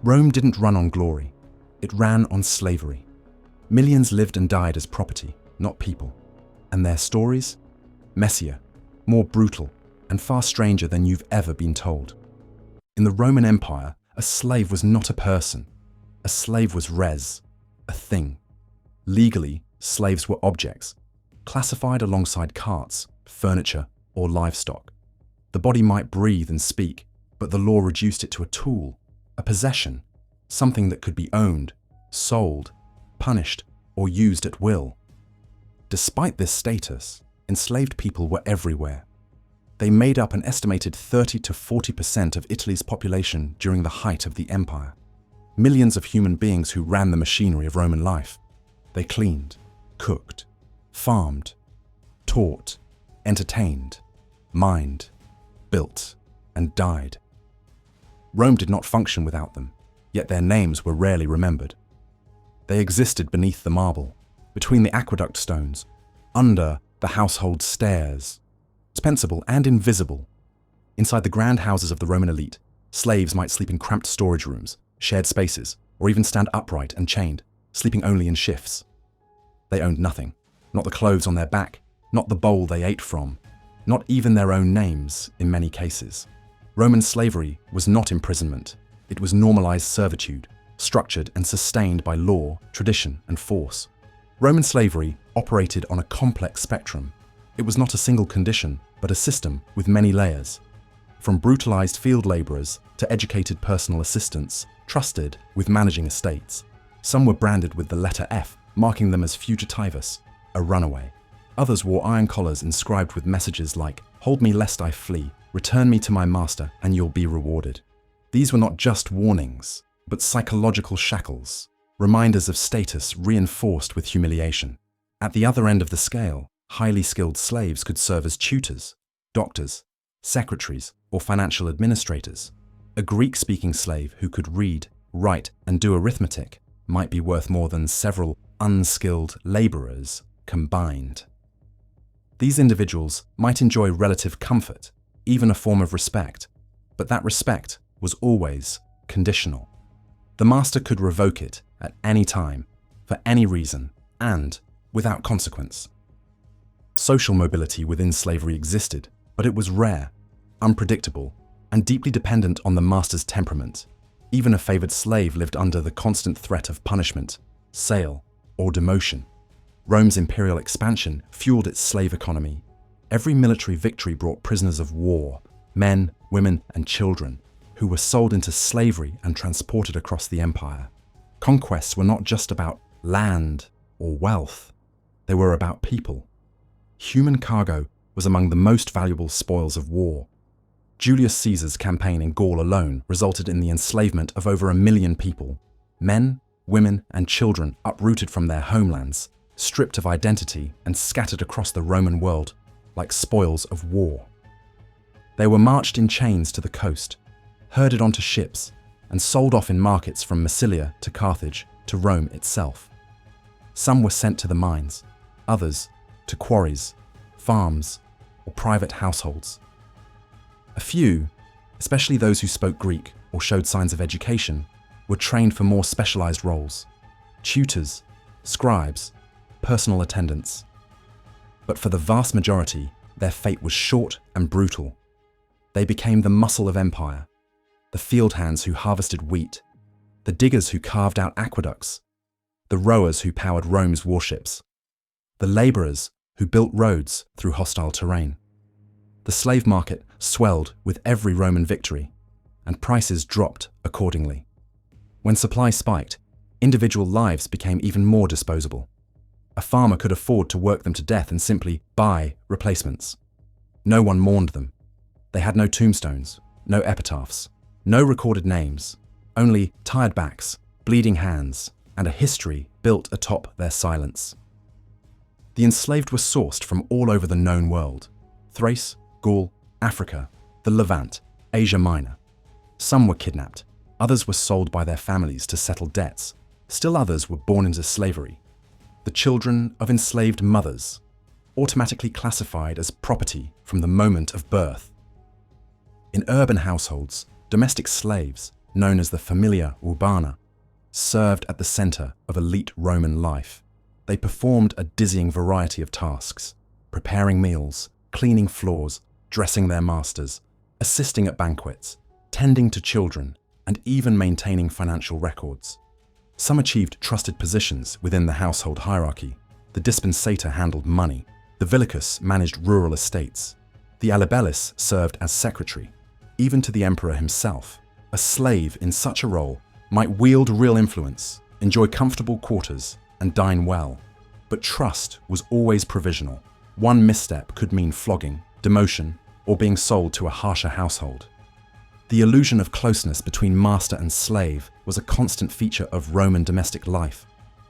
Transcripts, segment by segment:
Rome didn't run on glory. It ran on slavery. Millions lived and died as property, not people. And their stories? Messier, more brutal, and far stranger than you've ever been told. In the Roman Empire, a slave was not a person. A slave was res, a thing. Legally, slaves were objects, classified alongside carts, furniture, or livestock. The body might breathe and speak, but the law reduced it to a tool, a possession, something that could be owned, sold, punished, or used at will. Despite this status, enslaved people were everywhere. They made up an estimated 30 to 40% of Italy's population during the height of the empire. Millions of human beings who ran the machinery of Roman life. They cleaned, cooked, farmed, taught, entertained, mined, built, and died. Rome did not function without them, yet their names were rarely remembered. They existed beneath the marble, between the aqueduct stones, under the household stairs, dispensable and invisible. Inside the grand houses of the Roman elite, slaves might sleep in cramped storage rooms, shared spaces, or even stand upright and chained, sleeping only in shifts. They owned nothing, not the clothes on their back, not the bowl they ate from, not even their own names in many cases. Roman slavery was not imprisonment, it was normalized servitude, structured and sustained by law, tradition, and force. Roman slavery operated on a complex spectrum. It was not a single condition, but a system with many layers. From brutalized field laborers to educated personal assistants, trusted with managing estates. Some were branded with the letter F, marking them as fugitivus, a runaway. Others wore iron collars inscribed with messages like, "Hold me lest I flee, return me to my master, and you'll be rewarded." These were not just warnings, but psychological shackles, reminders of status reinforced with humiliation. At the other end of the scale, highly skilled slaves could serve as tutors, doctors, secretaries, or financial administrators. A Greek-speaking slave who could read, write, and do arithmetic might be worth more than several unskilled laborers combined. These individuals might enjoy relative comfort, even a form of respect, but that respect was always conditional. The master could revoke it at any time, for any reason, and without consequence. Social mobility within slavery existed, but it was rare, unpredictable, and deeply dependent on the master's temperament. Even a favored slave lived under the constant threat of punishment, sale, or demotion. Rome's imperial expansion fueled its slave economy. Every military victory brought prisoners of war, men, women, and children, who were sold into slavery and transported across the empire. Conquests were not just about land or wealth, they were about people. Human cargo was among the most valuable spoils of war. Julius Caesar's campaign in Gaul alone resulted in the enslavement of over 1 million people. Men, women, and children uprooted from their homelands, stripped of identity and scattered across the Roman world like spoils of war. They were marched in chains to the coast, herded onto ships, and sold off in markets from Massilia to Carthage to Rome itself. Some were sent to the mines, others to quarries, farms, or private households. A few, especially those who spoke Greek or showed signs of education, were trained for more specialized roles: tutors, scribes, personal attendants. But for the vast majority, their fate was short and brutal. They became the muscle of empire, the field hands who harvested wheat, the diggers who carved out aqueducts, the rowers who powered Rome's warships, the laborers who built roads through hostile terrain. The slave market swelled with every Roman victory, and prices dropped accordingly. When supply spiked, individual lives became even more disposable. A farmer could afford to work them to death and simply buy replacements. No one mourned them. They had no tombstones, no epitaphs, no recorded names, only tired backs, bleeding hands, and a history built atop their silence. The enslaved were sourced from all over the known world: Thrace, Gaul, Africa, the Levant, Asia Minor. Some were kidnapped, others were sold by their families to settle debts, still others were born into slavery. The children of enslaved mothers, automatically classified as property from the moment of birth. In urban households, domestic slaves, known as the familia urbana, served at the center of elite Roman life. They performed a dizzying variety of tasks, preparing meals, cleaning floors, dressing their masters, assisting at banquets, tending to children, and even maintaining financial records. Some achieved trusted positions within the household hierarchy. The dispensator handled money. The villicus managed rural estates. The alibellis served as secretary. Even to the emperor himself, a slave in such a role might wield real influence, enjoy comfortable quarters, and dine well. But trust was always provisional. One misstep could mean flogging, demotion, or being sold to a harsher household. The illusion of closeness between master and slave was a constant feature of Roman domestic life.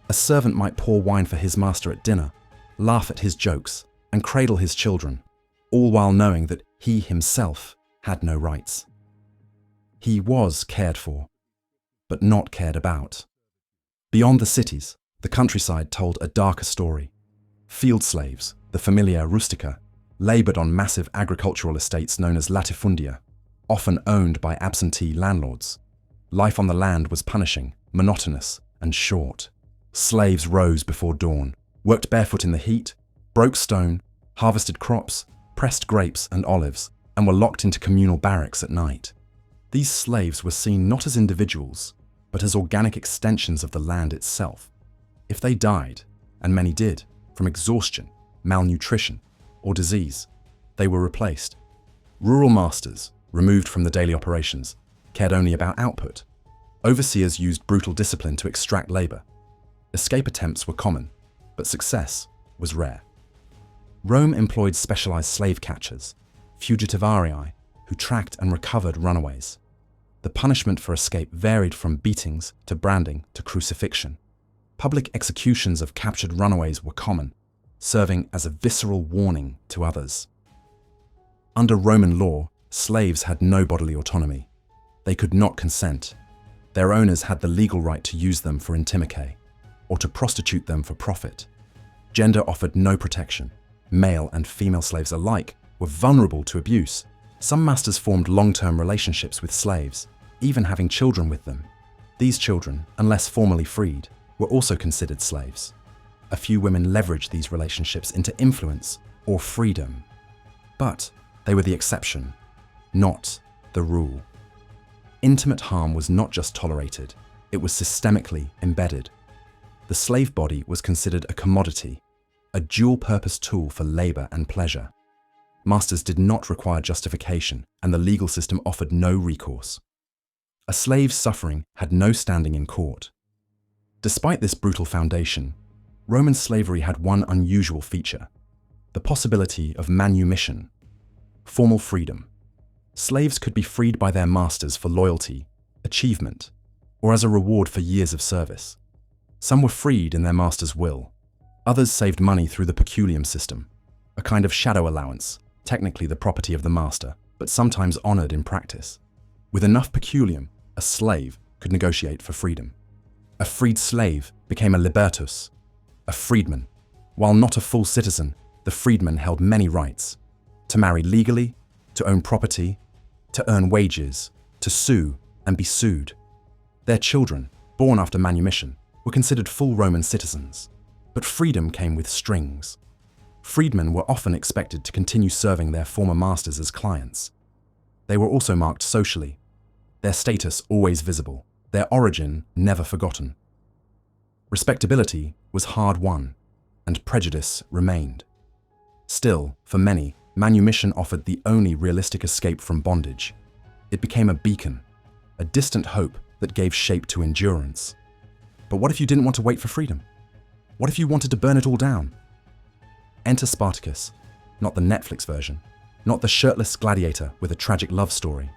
A servant might pour wine for his master at dinner, laugh at his jokes, and cradle his children, all while knowing that he himself had no rights. He was cared for, but not cared about. Beyond the cities, the countryside told a darker story. Field slaves, the familia rustica, labored on massive agricultural estates known as latifundia, often owned by absentee landlords. Life on the land was punishing, monotonous, and short. Slaves rose before dawn, worked barefoot in the heat, broke stone, harvested crops, pressed grapes and olives, and were locked into communal barracks at night. These slaves were seen not as individuals, but as organic extensions of the land itself. If they died, and many did, from exhaustion, malnutrition, or disease, they were replaced. Rural masters, removed from the daily operations, cared only about output. Overseers used brutal discipline to extract labor. Escape attempts were common, but success was rare. Rome employed specialized slave catchers, fugitivarii, who tracked and recovered runaways. The punishment for escape varied from beatings to branding to crucifixion. Public executions of captured runaways were common, serving as a visceral warning to others. Under Roman law, slaves had no bodily autonomy. They could not consent. Their owners had the legal right to use them for intimique, or to prostitute them for profit. Gender offered no protection. Male and female slaves alike were vulnerable to abuse. Some masters formed long-term relationships with slaves, even having children with them. These children, unless formally freed, were also considered slaves. A few women leveraged these relationships into influence or freedom. But they were the exception, not the rule. Intimate harm was not just tolerated, it was systemically embedded. The slave body was considered a commodity, a dual-purpose tool for labor and pleasure. Masters did not require justification, and the legal system offered no recourse. A slave's suffering had no standing in court. Despite this brutal foundation, Roman slavery had one unusual feature: the possibility of manumission, formal freedom. Slaves could be freed by their masters for loyalty, achievement, or as a reward for years of service. Some were freed in their master's will. Others saved money through the peculium system, a kind of shadow allowance, technically the property of the master, but sometimes honored in practice. With enough peculium, a slave could negotiate for freedom. A freed slave became a libertus, a freedman. While not a full citizen, the freedman held many rights: to marry legally, to own property, to earn wages, to sue and be sued. Their children, born after manumission, were considered full Roman citizens. But freedom came with strings. Freedmen were often expected to continue serving their former masters as clients. They were also marked socially, their status always visible, their origin never forgotten. Respectability was hard won, and prejudice remained. Still, for many, manumission offered the only realistic escape from bondage. It became a beacon, a distant hope that gave shape to endurance. But what if you didn't want to wait for freedom? What if you wanted to burn it all down? Enter Spartacus, not the Netflix version, not the shirtless gladiator with a tragic love story.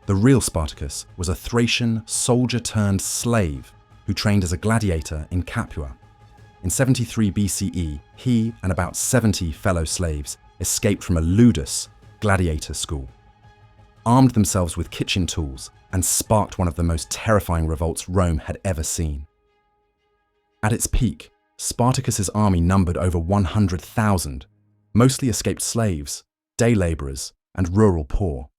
The real Spartacus was a Thracian soldier-turned-slave who trained as a gladiator in Capua. In 73 BCE, he and about 70 fellow slaves escaped from a ludus gladiator school, armed themselves with kitchen tools, and sparked one of the most terrifying revolts Rome had ever seen. At its peak, Spartacus's army numbered over 100,000, mostly escaped slaves, day laborers, and rural poor.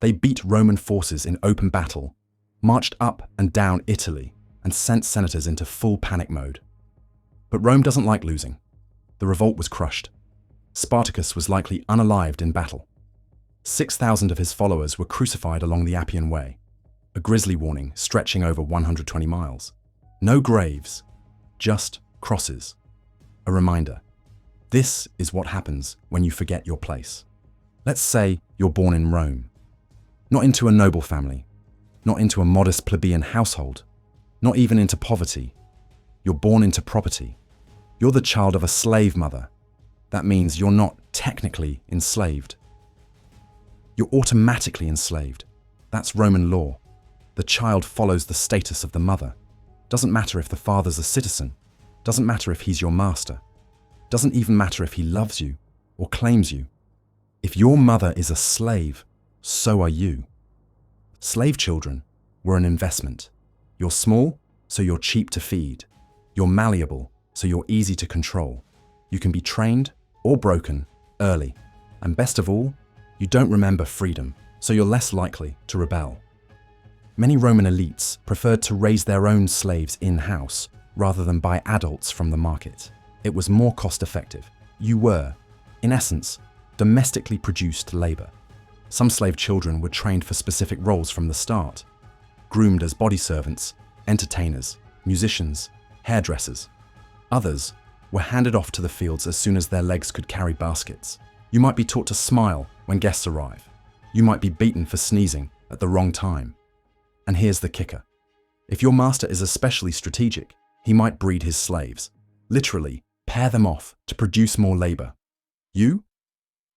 They beat Roman forces in open battle, marched up and down Italy, and sent senators into full panic mode. But Rome doesn't like losing. The revolt was crushed. Spartacus was likely unalived in battle. 6,000 of his followers were crucified along the Appian Way, a grisly warning stretching over 120 miles. No graves, just crosses. A reminder. This is what happens when you forget your place. Let's say you're born in Rome. Not into a noble family, not into a modest plebeian household, not even into poverty. You're born into property. You're the child of a slave mother. That means you're not technically enslaved. You're automatically enslaved. That's Roman law. The child follows the status of the mother. Doesn't matter if the father's a citizen. Doesn't matter if he's your master. Doesn't even matter if he loves you or claims you. If your mother is a slave, so are you. Slave children were an investment. You're small, so you're cheap to feed. You're malleable, so you're easy to control. You can be trained or broken early. And best of all, you don't remember freedom, so you're less likely to rebel. Many Roman elites preferred to raise their own slaves in-house rather than buy adults from the market. It was more cost-effective. You were, in essence, domestically produced labor. Some slave children were trained for specific roles from the start, groomed as body servants, entertainers, musicians, hairdressers. Others were handed off to the fields as soon as their legs could carry baskets. You might be taught to smile when guests arrive. You might be beaten for sneezing at the wrong time. And here's the kicker. If your master is especially strategic, he might breed his slaves, literally pair them off to produce more labor. You're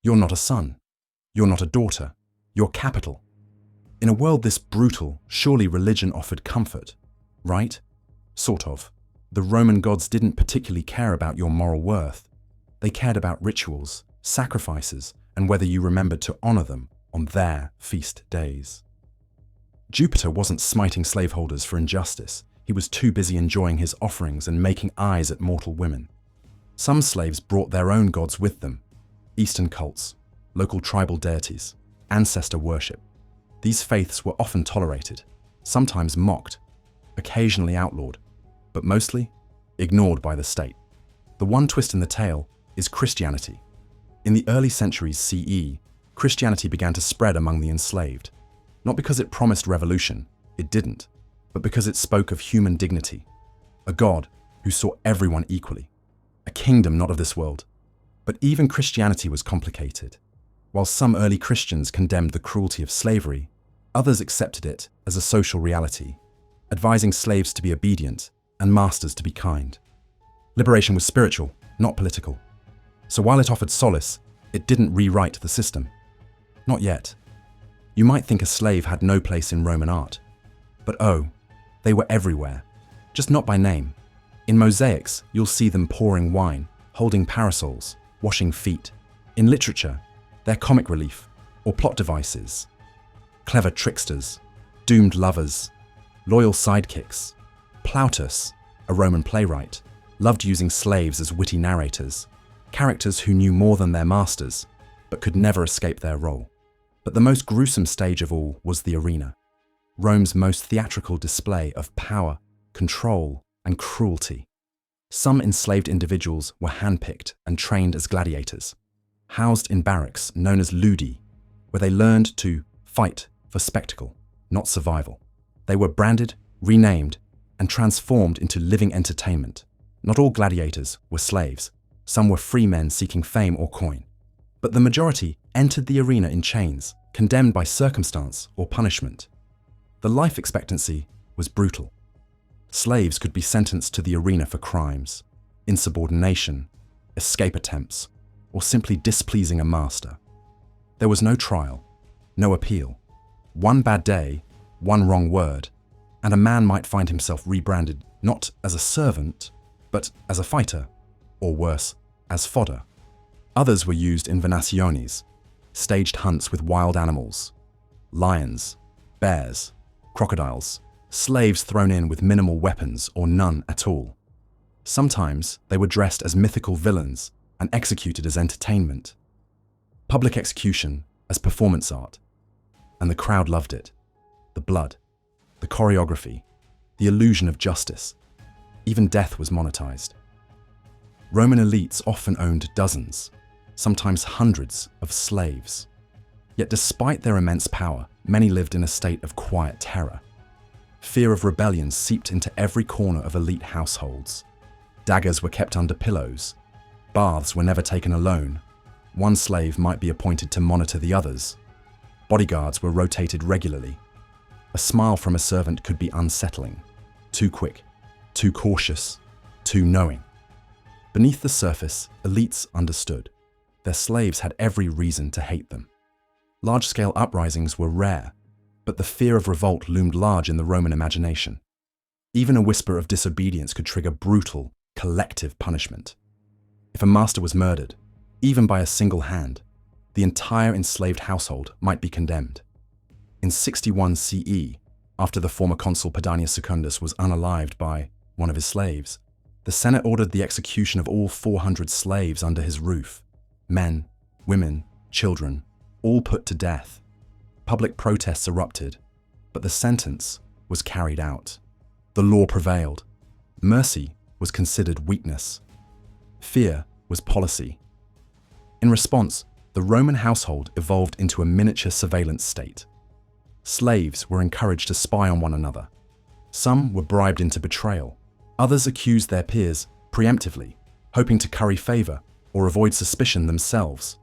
not a son. You're not a daughter. You're capital. In a world this brutal, surely religion offered comfort, right? Sort of. The Roman gods didn't particularly care about your moral worth. They cared about rituals, sacrifices, and whether you remembered to honor them on their feast days. Jupiter wasn't smiting slaveholders for injustice. He was too busy enjoying his offerings and making eyes at mortal women. Some slaves brought their own gods with them. Eastern cults, local tribal deities, ancestor worship. These faiths were often tolerated, sometimes mocked, occasionally outlawed, but mostly ignored by the state. The one twist in the tale is Christianity. In the early centuries CE, Christianity began to spread among the enslaved. Not because it promised revolution, it didn't, but because it spoke of human dignity, a God who saw everyone equally, a kingdom not of this world. But even Christianity was complicated. While some early Christians condemned the cruelty of slavery, others accepted it as a social reality, advising slaves to be obedient and masters to be kind. Liberation was spiritual, not political. So while it offered solace, it didn't rewrite the system. Not yet. You might think a slave had no place in Roman art. But oh, they were everywhere, just not by name. In mosaics, you'll see them pouring wine, holding parasols, washing feet. In literature, they're comic relief or plot devices. Clever tricksters, doomed lovers, loyal sidekicks. Plautus, a Roman playwright, loved using slaves as witty narrators, characters who knew more than their masters, but could never escape their role. But the most gruesome stage of all was the arena, Rome's most theatrical display of power, control, and cruelty. Some enslaved individuals were handpicked and trained as gladiators, housed in barracks known as ludi, where they learned to fight for spectacle, not survival. They were branded, renamed, and transformed into living entertainment. Not all gladiators were slaves. Some were free men seeking fame or coin. But the majority entered the arena in chains, condemned by circumstance or punishment. The life expectancy was brutal. Slaves could be sentenced to the arena for crimes, insubordination, escape attempts, or simply displeasing a master. There was no trial, no appeal. One bad day, one wrong word, and a man might find himself rebranded not as a servant, but as a fighter, or worse, as fodder. Others were used in venaciones, staged hunts with wild animals, lions, bears, crocodiles, slaves thrown in with minimal weapons or none at all. Sometimes they were dressed as mythical villains and executed as entertainment. Public execution as performance art. And the crowd loved it. The blood, the choreography, the illusion of justice. Even death was monetized. Roman elites often owned dozens, sometimes hundreds, of slaves. Yet despite their immense power, many lived in a state of quiet terror. Fear of rebellion seeped into every corner of elite households. Daggers were kept under pillows. Baths were never taken alone. One slave might be appointed to monitor the others. Bodyguards were rotated regularly. A smile from a servant could be unsettling. Too quick, too cautious, too knowing. Beneath the surface, elites understood. Their slaves had every reason to hate them. Large-scale uprisings were rare, but the fear of revolt loomed large in the Roman imagination. Even a whisper of disobedience could trigger brutal, collective punishment. If a master was murdered, even by a single hand, the entire enslaved household might be condemned. In 61 CE, after the former consul Pedanius Secundus was unalived by one of his slaves, the Senate ordered the execution of all 400 slaves under his roof. Men, women, children, all put to death. Public protests erupted, but the sentence was carried out. The law prevailed. Mercy was considered weakness. Fear was policy. In response, the Roman household evolved into a miniature surveillance state. Slaves were encouraged to spy on one another. Some were bribed into betrayal. Others accused their peers preemptively, hoping to curry favor or avoid suspicion themselves.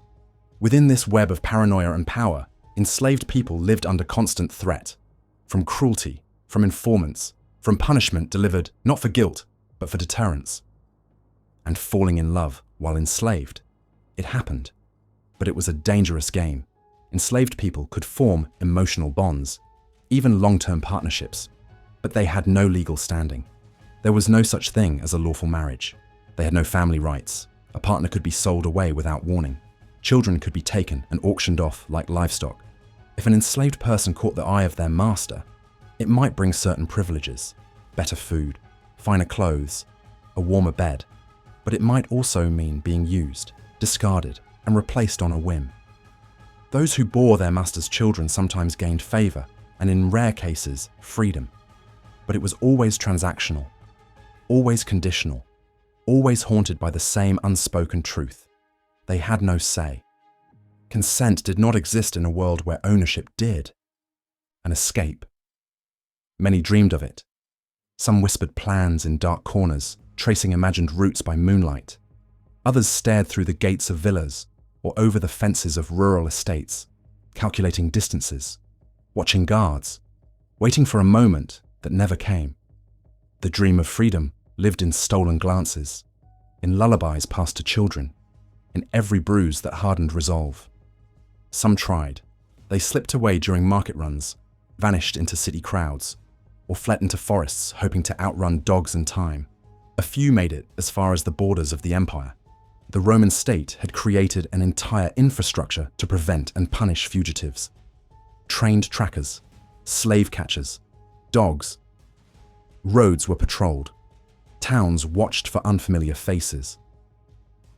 Within this web of paranoia and power, enslaved people lived under constant threat, from cruelty, from informants, from punishment delivered not for guilt, but for deterrence. And falling in love while enslaved. It happened, but it was a dangerous game. Enslaved people could form emotional bonds, even long-term partnerships, but they had no legal standing. There was no such thing as a lawful marriage. They had no family rights. A partner could be sold away without warning. Children could be taken and auctioned off like livestock. If an enslaved person caught the eye of their master, it might bring certain privileges, better food, finer clothes, a warmer bed, but it might also mean being used, discarded, and replaced on a whim. Those who bore their master's children sometimes gained favor, and in rare cases, freedom. But it was always transactional, always conditional, always haunted by the same unspoken truth. They had no say. Consent did not exist in a world where ownership did. An escape. Many dreamed of it. Some whispered plans in dark corners, tracing imagined routes by moonlight. Others stared through the gates of villas or over the fences of rural estates, calculating distances, watching guards, waiting for a moment that never came. The dream of freedom lived in stolen glances, in lullabies passed to children, in every bruise that hardened resolve. Some tried. They slipped away during market runs, vanished into city crowds, or fled into forests hoping to outrun dogs and time. A few made it as far as the borders of the empire. The Roman state had created an entire infrastructure to prevent and punish fugitives. Trained trackers, slave catchers, dogs. Roads were patrolled. Towns watched for unfamiliar faces.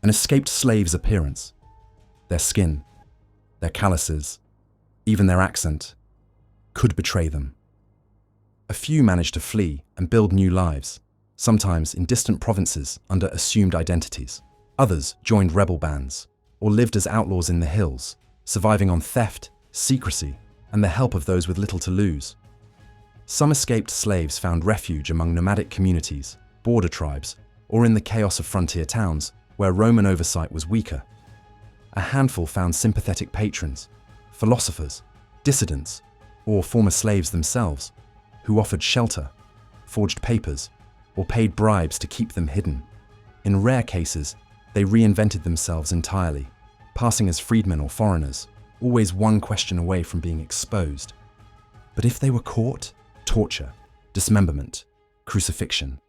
An escaped slave's appearance, their skin, their calluses, even their accent, could betray them. A few managed to flee and build new lives, sometimes in distant provinces under assumed identities. Others joined rebel bands or lived as outlaws in the hills, surviving on theft, secrecy, and the help of those with little to lose. Some escaped slaves found refuge among nomadic communities, border tribes, or in the chaos of frontier towns where Roman oversight was weaker. A handful found sympathetic patrons, philosophers, dissidents, or former slaves themselves, who offered shelter, forged papers, or paid bribes to keep them hidden. In rare cases, they reinvented themselves entirely, passing as freedmen or foreigners, always one question away from being exposed. But if they were caught, torture, dismemberment, crucifixion.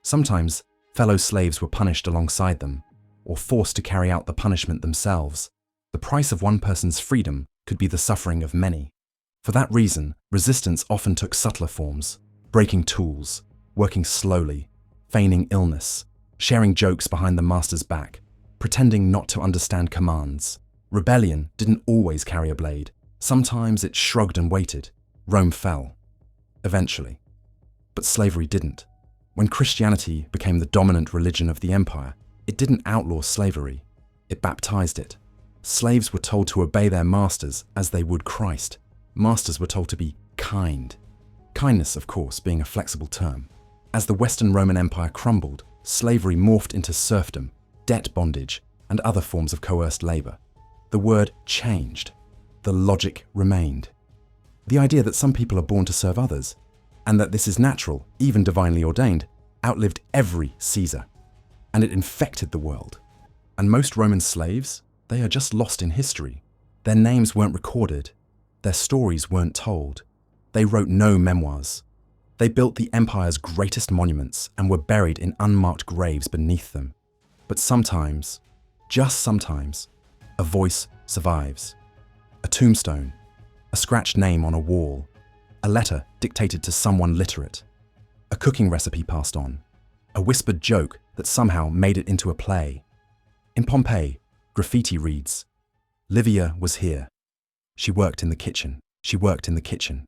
Sometimes fellow slaves were punished alongside them, or forced to carry out the punishment themselves. The price of one person's freedom could be the suffering of many. For that reason, resistance often took subtler forms, breaking tools, working slowly, feigning illness, sharing jokes behind the master's back, pretending not to understand commands. Rebellion didn't always carry a blade. Sometimes it shrugged and waited. Rome fell. Eventually. But slavery didn't. When Christianity became the dominant religion of the empire, it didn't outlaw slavery. It baptized it. Slaves were told to obey their masters as they would Christ. Masters were told to be kind. Kindness, of course, being a flexible term. As the Western Roman Empire crumbled, slavery morphed into serfdom, debt bondage, and other forms of coerced labor. The word changed. The logic remained. The idea that some people are born to serve others, and that this is natural, even divinely ordained, outlived every Caesar. And it infected the world. And most Roman slaves, they are just lost in history. Their names weren't recorded. Their stories weren't told. They wrote no memoirs. They built the empire's greatest monuments and were buried in unmarked graves beneath them. But sometimes, just sometimes, a voice survives. A tombstone, a scratched name on a wall, a letter dictated to someone literate, a cooking recipe passed on, a whispered joke that somehow made it into a play. In Pompeii, graffiti reads, "Livia was here. She worked in the kitchen. She worked in the kitchen."